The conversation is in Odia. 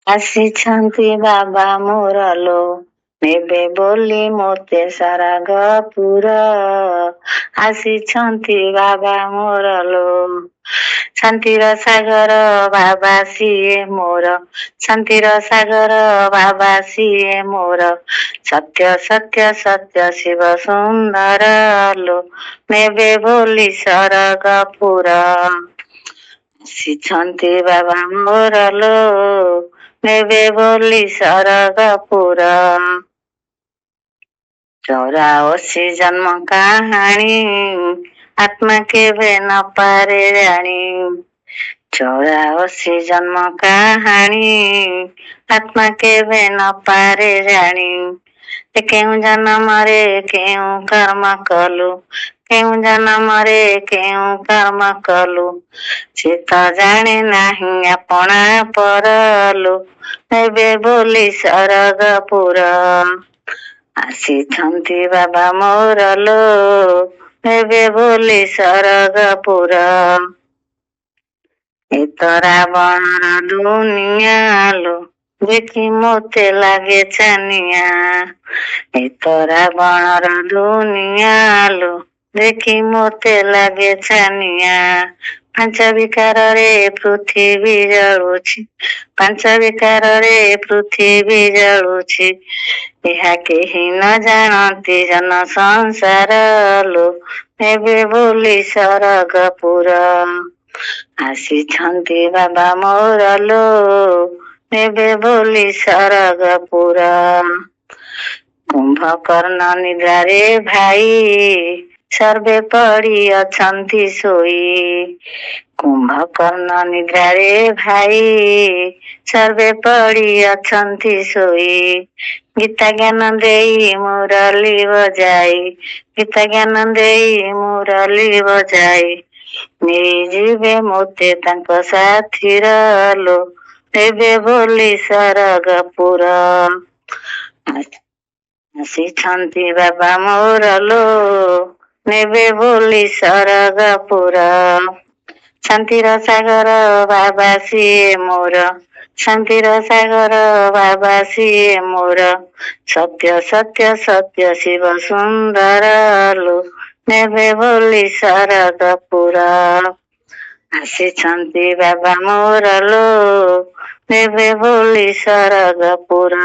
ଆସିଛନ୍ତି ବାବା ମୋର ଲୋ, ନେବେ ବୋଲି ମୋତେ ସରଗପୁର। ଆସିଛନ୍ତି ବାବା ମୋର ଲୋ, ଶାନ୍ତିର ସାଗର ବାବା ସିଏ ମୋର, ଶାନ୍ତିର ସାଗର ବାବା ସିଏ ମୋର, ସତ୍ୟ ସତ୍ୟ ସତ୍ୟ ଶିବ ସୁନ୍ଦର ଲୋ, ନେବେ ବୋଲି ସରଗପୁର। ଆସିଛନ୍ତି ବାବା ମୋର ଲୋ, ନେବେ ବୋଲି ସରଗପୁର। 84 ଜନ୍ମ କାହାଣୀ, ଆତ୍ମା କେବେ ନ ପାରେ ଜାଣି। 84 ଜନ୍ମ କାହାଣୀ, ଆତ୍ମା କେବେ ନ ପାରେ ଜାଣି। କେଉଁ ଜନ୍ମରେ କେଉଁ କର୍ମ କଲୁ, କେଉଁ ଜନ୍ମରେ କେଉଁ କର୍ମ କଲୁ, ସେ ତ ଜାଣେ ନାହିଁ ଆପଣା ପର ଲୋ, ନେବେ ବୋଲି ସରଗପୁର। ଆସିଛନ୍ତି ବାବା ମୋର ଲୋ, ନେବେ ବୋଲି ସରଗପୁର। ଏ ତ ରାବଣର ଦୁନିଆ ଲୋ, ଦେଖି ମୋତେ ଲାଗେ ଛାନିଆ। ଏ ତ ରାବଣର ଦୁନିଆ ଲୋ, ଦେଖି ମୋତେ ଲାଗେ ଛାନିଆ। ପାଞ୍ଚ ବିକାରରେ ପୃଥିବୀ ଜଳୁଛି, ପାଞ୍ଚ ବିକାରରେ ପୃଥିବୀ ଜଳୁଛି, ଏହା କେହି ନ ଜାଣନ୍ତି ଜନ ସଂସାର ଲୋ, ନେବେ ବୋଲି ସରଗପୁର। ଆସିଛନ୍ତି ବାବା ମୋର ଲୋ, ନେବେ ବୋଲି ସରଗପୁର। କୁମ୍ଭକର୍ଣ୍ଣ ନିଦ୍ରାରେ ଭାଇ, ସର୍ବେ ପଡ଼ି ଅଛନ୍ତି ଶୋଇ। କୁମ୍ଭକର୍ଣ୍ଣ ନିଦ୍ରାରେ ଭାଇ, ସର୍ବେ ପଡ଼ି ଅଛନ୍ତି ଶୋଇ। ଗୀତା ଜ୍ଞାନ ଦେଇ ମୁରଲି ବଜାଇ, ଗୀତା ଜ୍ଞାନ ଦେଇ ମୁରଲି ବଜାଇ, ନେଇଯିବେ ମୋତେ ତାଙ୍କ ସାଥିର ଲୋ, ନେବେ ବୋଲି ସରଗପୁର। ଆସିଛନ୍ତି ବାବା ମୋର ଲୋ, ନେବେ ବୋଲି ସରଗପୁର। ଶାନ୍ତିର ସାଗର ବାବା ସିଏ ମୋର, ଶାନ୍ତିର ସାଗର ବାବା ସିଏ ମୋର, ସତ୍ୟ ସତ୍ୟ ସତ୍ୟ ଶିବ ସୁନ୍ଦର ଲୋ, ନେବେ ବୋଲି ସରଗପୁର। ଆସିଛନ୍ତି ବାବା ମୋର ଲୋ, ନେବେ ବୋଲି ସରଗପୁର।